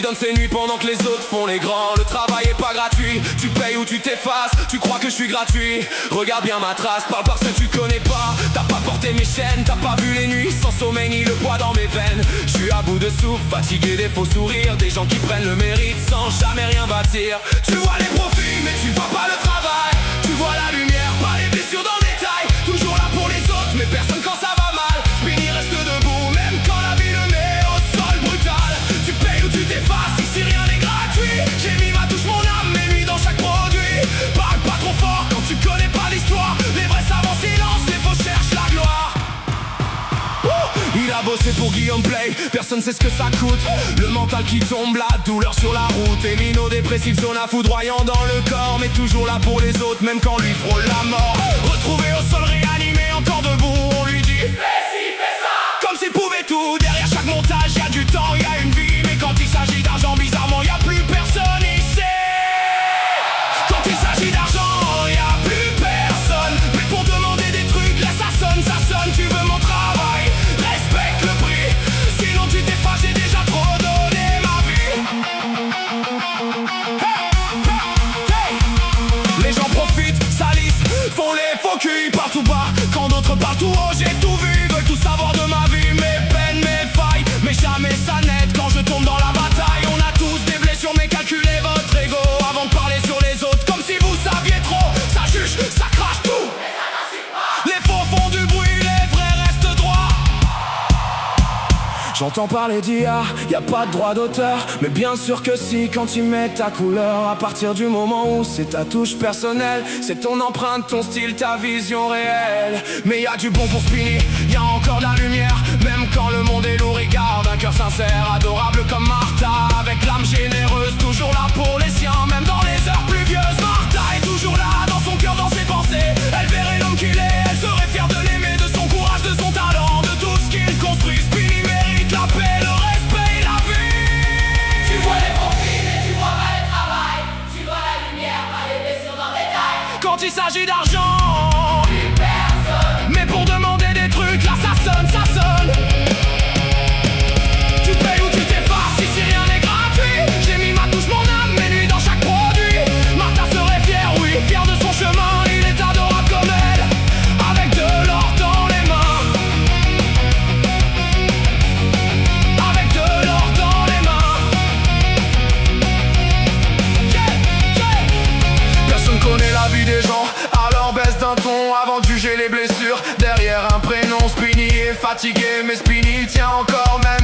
donne ses nuits pendant que les autres font les grands. Le travail est pas gratuit, tu payes ou tu t'effaces. Tu crois que je suis gratuit, regarde bien ma trace. Parle parce que tu connais pas, t'as pas porté mes chaînes. T'as pas vu les nuits sans sommeil ni le poids dans mes veines. Je suis à bout de souffle, fatigué des faux sourires. Des gens qui prennent le mérite sans jamais rien bâtir. Tu vois les profits mais tu vois pas le travail. Tu vois la lumière, pas les blessures dans le détail. Toujours là pour les autres mais personne quand ça va mal. Spinny reste debout même quand la vie le met au sol brutal. Tu payes ou tu t'effaces, ici rien n'est gratuit. J'ai mis ma touche, mon âme, mes nuits dans chaque produit. Parle pas trop fort quand tu connais pas l'histoire. Les vrais savent en silence, les faux cherchent la gloire. Il a bossé pour Guillaume Play, personne sait ce que ça coûte. Le mental qui tombe, la douleur sur la route. Émino-dépressif, zone à foudroyant dans le corps. Mais toujours là pour les autres, même quand lui frôle la mort. Retrouvé au sol, réanimé, encore debout, on lui dit fais ci, fais ça. Comme s'il pouvait tout, derrière chaque montage y a du temps, y a une vie. Mais quand il s'agit d'argent, bizarrement y a plus personne ici. Quand il s'agit d'argent, y a plus personne. Mais pour demander des trucs, là ça sonne, tu veux mon travail, respecte le prix. Sinon tu t'es fâché, j'ai déjà trop donné ma vie. Les gens profitent, salissent, font les faux culs, partent tout bas. Quand d'autres parlent tout haut, j'ai tout vu. Veulent tout savoir de ma vie, mes peines, mes failles. Mais jamais ça n'aide quand je tombe dans la bataille. On a tous des blessures mais calculez votre ego avant de parler sur les autres. Comme si vous saviez trop, ça juge, ça crache tout. Les faux font du bruit, les vrais restent droits. J'entends parler d'IA, y a pas de droit d'auteur. Mais bien sûr que si, quand tu mets ta couleur. À partir du moment où c'est ta touche personnelle, c'est ton empreinte, ton style, ta vision réelle. Mais y a du bon pour Spinny, y a encore de la lumière. Même quand le monde est lourd, il garde un cœur sincère. Adorable comme Martha, avec l'âme généreuse. Toujours là pour les siens, même dans les heures pluvieuses. Martha est toujours là, dans son cœur, dans ses pensées. Elle verrait l'homme qu'il est, elle serait fière de l'aimer. De son courage, de son talent, de tout ce qu'il construit. Spinny mérite la paix, le respect et la vie. Tu vois les profils mais tu vois pas le travail. Tu vois la lumière, pas les blessures dans le détail. Quand il s'agit d'argent, Plus personne. mais pour demander des trucs, là ça sonne, ça sonne. Tu payes ou tu t'effaces, ici rien n'est gratuit. J'ai mis ma touche, mon âme, mes nuits dans chaque produit. Martha serait fière, oui, fière de son chemin. Il est adorable comme elle, avec de l'or dans les mains. Avec de l'or dans les mains. Personne connaît la vie des gens, alors baisse d'un ton avant de juger les blessures. Derrière un prénom, Spinny est fatigué, mais Spinny tient encore même